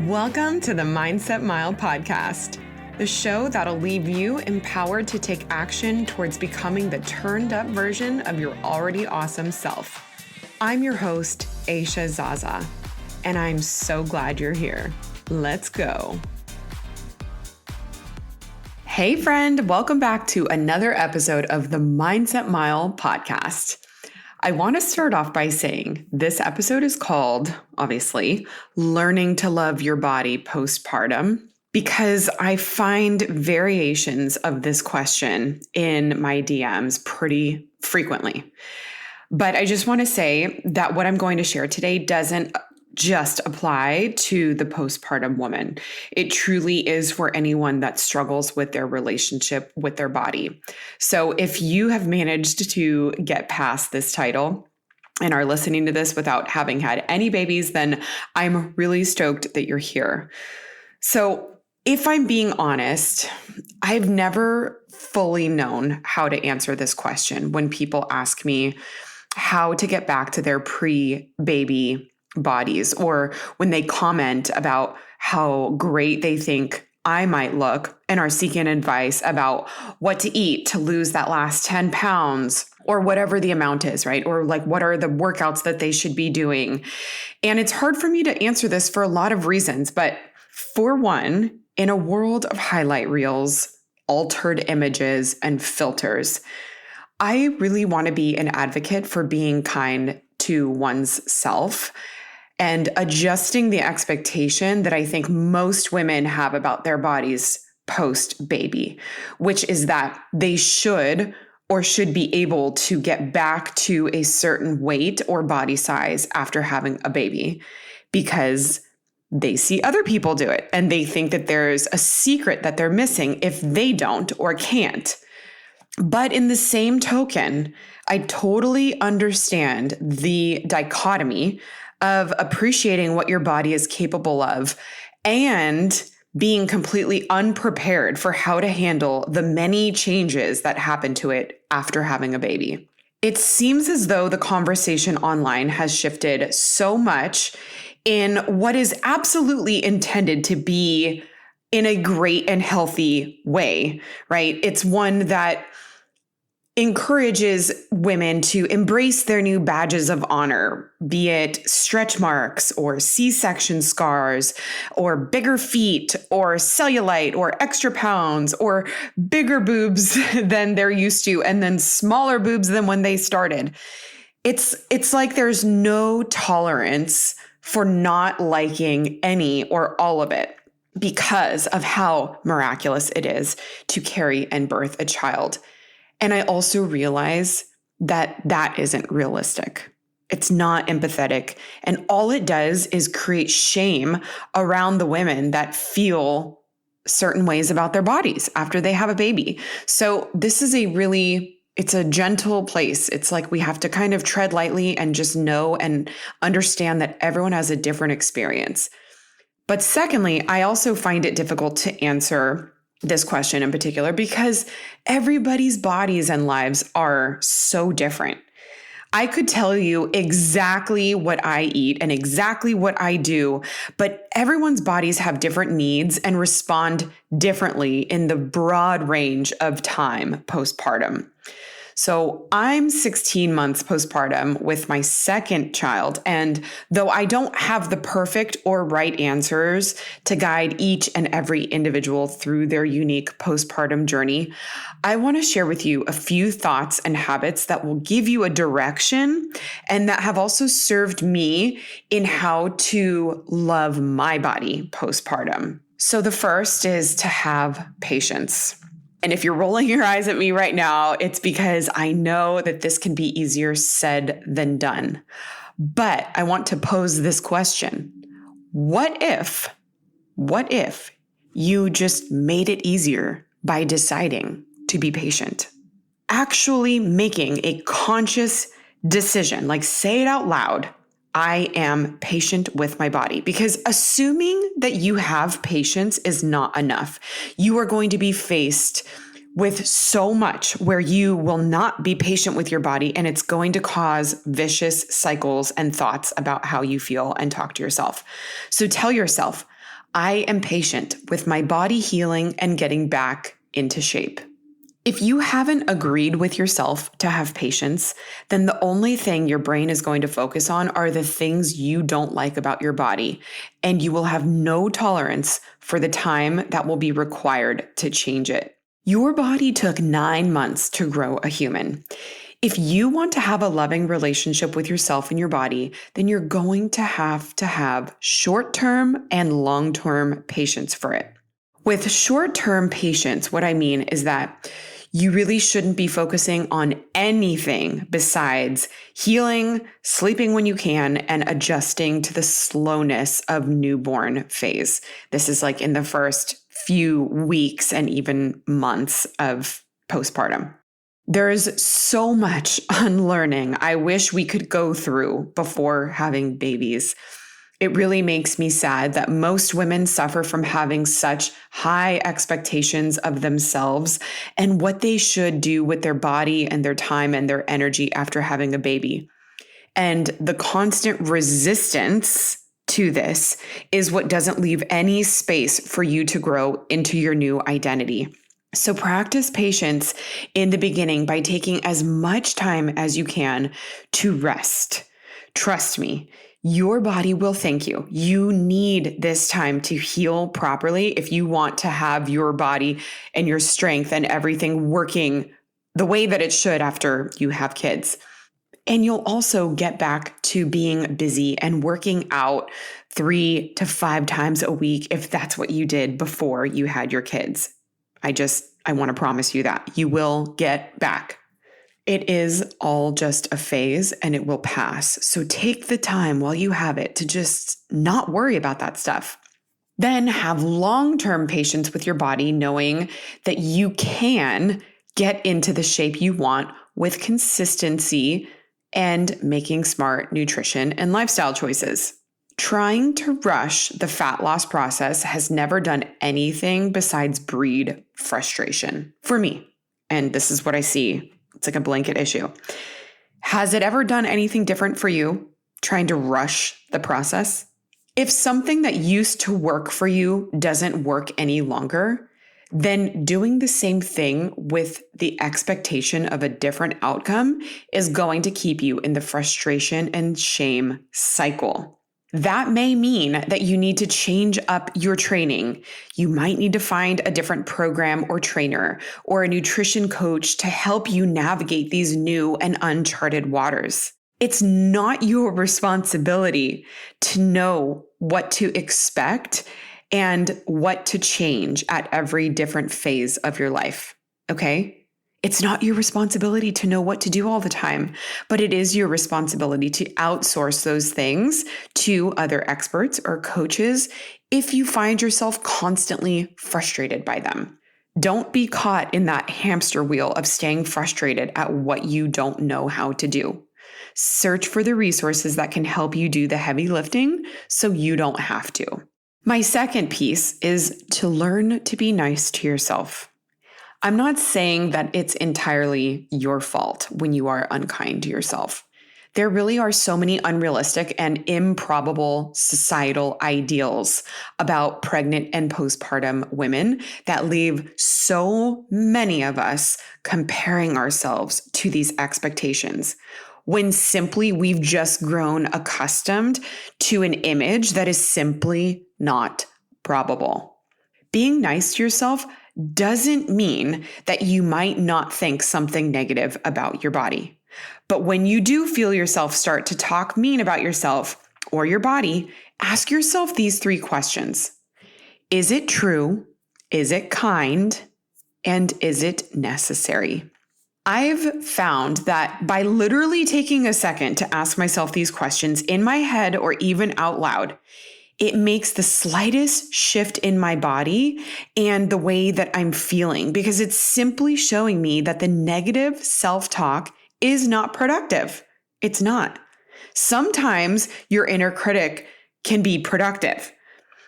Welcome to the Mindset Mile podcast, the show that'll leave you empowered to take action towards becoming the turned up version of your already awesome self. I'm your host, Aisha Zaza, and I'm so glad you're here. Let's go. Hey friend, welcome back to another episode of the Mindset Mile podcast. I want to start off by saying this episode is called, obviously, Learning to Love Your Body Postpartum, because I find variations of this question in my DMs pretty frequently. But I just want to say that what I'm going to share today doesn't just apply to the postpartum woman. It truly is for anyone that struggles with their relationship with their body. So if you have managed to get past this title and are listening to this without having had any babies, then I'm really stoked that you're here. So if I'm being honest, I've never fully known how to answer this question when people ask me how to get back to their pre-baby bodies, or when they comment about how great they think I might look and are seeking advice about what to eat to lose that last 10 pounds or whatever the amount is, right? Or like, what are the workouts that they should be doing? And it's hard for me to answer this for a lot of reasons. But for one, in a world of highlight reels, altered images, and filters, I really want to be an advocate for being kind to one's self and adjusting the expectation that I think most women have about their bodies post-baby, which is that they should be able to get back to a certain weight or body size after having a baby because they see other people do it and they think that there's a secret that they're missing if they don't or can't. But in the same token, I totally understand the dichotomy of appreciating what your body is capable of and being completely unprepared for how to handle the many changes that happen to it after having a baby. It seems as though the conversation online has shifted so much in what is absolutely intended to be in a great and healthy way, right? It's one that encourages women to embrace their new badges of honor, be it stretch marks or C-section scars or bigger feet or cellulite or extra pounds or bigger boobs than they're used to and then smaller boobs than when they started. It's like there's no tolerance for not liking any or all of it because of how miraculous it is to carry and birth a child. And I also realize that that isn't realistic. It's not empathetic. And all it does is create shame around the women that feel certain ways about their bodies after they have a baby. So this is it's a gentle place. It's like we have to kind of tread lightly and just know and understand that everyone has a different experience. But secondly, I also find it difficult to answer this question in particular because everybody's bodies and lives are so different. I could tell you exactly what I eat and exactly what I do, but everyone's bodies have different needs and respond differently in the broad range of time postpartum. So I'm 16 months postpartum with my second child. And though I don't have the perfect or right answers to guide each and every individual through their unique postpartum journey, I want to share with you a few thoughts and habits that will give you a direction and that have also served me in how to love my body postpartum. So the first is to have patience. And if you're rolling your eyes at me right now, it's because I know that this can be easier said than done. But I want to pose this question. What if you just made it easier by deciding to be patient? Actually making a conscious decision, like say it out loud. I am patient with my body, because assuming that you have patience is not enough. You are going to be faced with so much where you will not be patient with your body, and it's going to cause vicious cycles and thoughts about how you feel and talk to yourself. So tell yourself, I am patient with my body healing and getting back into shape. If you haven't agreed with yourself to have patience, then the only thing your brain is going to focus on are the things you don't like about your body, and you will have no tolerance for the time that will be required to change it. Your body took 9 months to grow a human. If you want to have a loving relationship with yourself and your body, then you're going to have short-term and long-term patience for it. With short-term patience, what I mean is that you really shouldn't be focusing on anything besides healing, sleeping when you can, and adjusting to the slowness of newborn phase. This is like in the first few weeks and even months of postpartum. There is so much unlearning I wish we could go through before having babies. It really makes me sad that most women suffer from having such high expectations of themselves and what they should do with their body and their time and their energy after having a baby. And the constant resistance to this is what doesn't leave any space for you to grow into your new identity. So practice patience in the beginning by taking as much time as you can to rest. Trust me, your body will thank you. You need this time to heal properly if you want to have your body and your strength and everything working the way that it should after you have kids. And you'll also get back to being busy and working out 3 to 5 times a week if that's what you did before you had your kids. I want to promise you that you will get back. It is all just a phase and it will pass. So take the time while you have it to just not worry about that stuff. Then have long-term patience with your body, knowing that you can get into the shape you want with consistency and making smart nutrition and lifestyle choices. Trying to rush the fat loss process has never done anything besides breed frustration for me. And this is what I see. It's like a blanket issue. Has it ever done anything different for you, trying to rush the process? If something that used to work for you doesn't work any longer, then doing the same thing with the expectation of a different outcome is going to keep you in the frustration and shame cycle. That may mean that you need to change up your training. You might need to find a different program or trainer or a nutrition coach to help you navigate these new and uncharted waters. It's not your responsibility to know what to expect and what to change at every different phase of your life, okay? It's not your responsibility to know what to do all the time, but it is your responsibility to outsource those things to other experts or coaches if you find yourself constantly frustrated by them. Don't be caught in that hamster wheel of staying frustrated at what you don't know how to do. Search for the resources that can help you do the heavy lifting so you don't have to. My second piece is to learn to be nice to yourself. I'm not saying that it's entirely your fault when you are unkind to yourself. There really are so many unrealistic and improbable societal ideals about pregnant and postpartum women that leave so many of us comparing ourselves to these expectations, when simply we've just grown accustomed to an image that is simply not probable. Being nice to yourself doesn't mean that you might not think something negative about your body. But when you do feel yourself start to talk mean about yourself or your body, ask yourself these 3 questions. Is it true? Is it kind? And is it necessary? I've found that by literally taking a second to ask myself these questions in my head or even out loud, it makes the slightest shift in my body and the way that I'm feeling, because it's simply showing me that the negative self-talk is not productive. It's not. Sometimes your inner critic can be productive,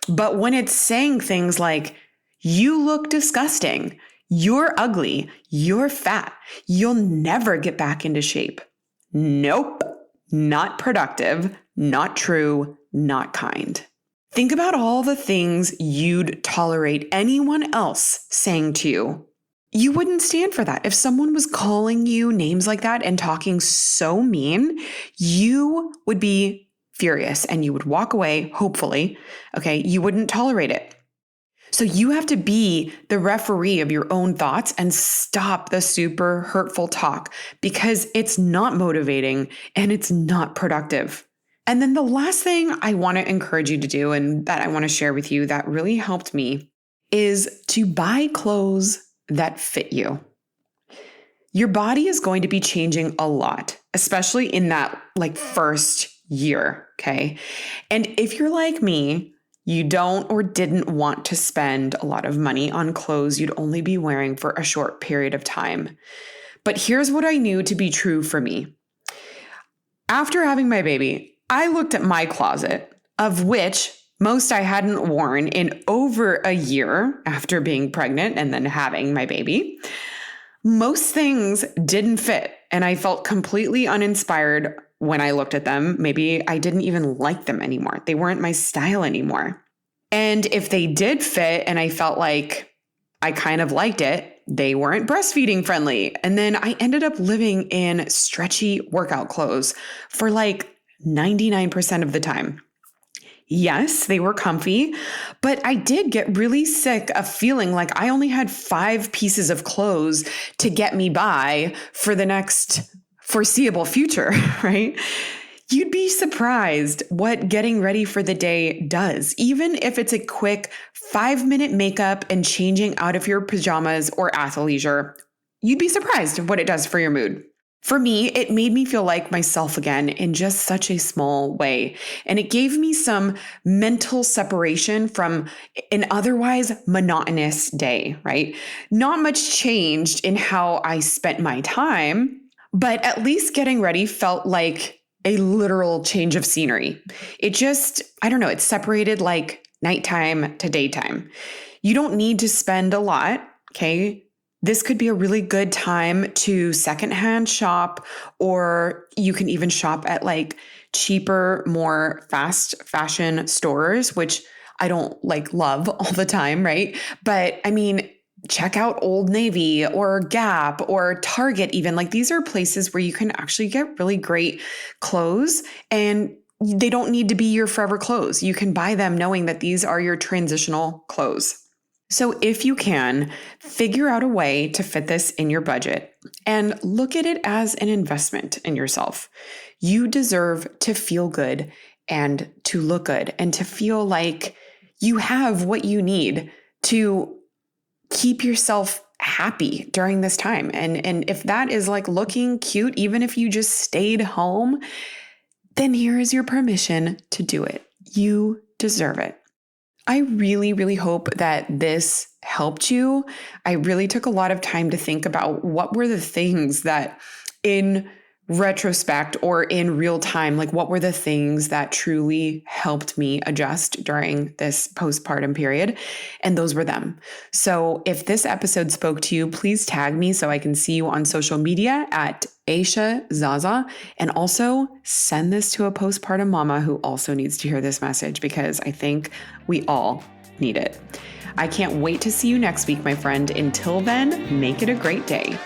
but when it's saying things like, you look disgusting, you're ugly, you're fat, you'll never get back into shape. Nope, not productive, not true, not kind. Think about all the things you'd tolerate anyone else saying to you. You wouldn't stand for that. If someone was calling you names like that and talking so mean, you would be furious and you would walk away, hopefully. Okay. You wouldn't tolerate it. So you have to be the referee of your own thoughts and stop the super hurtful talk because it's not motivating and it's not productive. And then the last thing I want to encourage you to do and that I want to share with you that really helped me is to buy clothes that fit you. Your body is going to be changing a lot, especially in that first year, okay? And if you're like me, you don't or didn't want to spend a lot of money on clothes you'd only be wearing for a short period of time. But here's what I knew to be true for me. After having my baby, I looked at my closet, of which most I hadn't worn in over a year after being pregnant and then having my baby. Most things didn't fit, and I felt completely uninspired when I looked at them. Maybe I didn't even like them anymore. They weren't my style anymore. And if they did fit and I felt like I kind of liked it, they weren't breastfeeding friendly. And then I ended up living in stretchy workout clothes for 99% of the time. Yes, they were comfy, but I did get really sick of feeling like I only had 5 pieces of clothes to get me by for the next foreseeable future, right? You'd be surprised what getting ready for the day does, even if it's a quick 5-minute makeup and changing out of your pajamas or athleisure. You'd be surprised what it does for your mood. For me, it made me feel like myself again in just such a small way. And it gave me some mental separation from an otherwise monotonous day, right? Not much changed in how I spent my time, but at least getting ready felt like a literal change of scenery. It just, I don't know, it separated nighttime to daytime. You don't need to spend a lot, okay? This could be a really good time to secondhand shop, or you can even shop at cheaper, more fast fashion stores, which I don't love all the time, right? But I mean, check out Old Navy or Gap or Target even. These are places where you can actually get really great clothes, and they don't need to be your forever clothes. You can buy them knowing that these are your transitional clothes. So if you can, figure out a way to fit this in your budget and look at it as an investment in yourself. You deserve to feel good and to look good and to feel like you have what you need to keep yourself happy during this time. And if that is looking cute, even if you just stayed home, then here is your permission to do it. You deserve it. I really, really hope that this helped you. I really took a lot of time to think about what were the things that in retrospect or in real time, what were the things that truly helped me adjust during this postpartum period? And those were them. So if this episode spoke to you, please tag me so I can see you on social media at Aisha Zaza, and also send this to a postpartum mama who also needs to hear this message because I think we all need it. I can't wait to see you next week, my friend. Until then, make it a great day.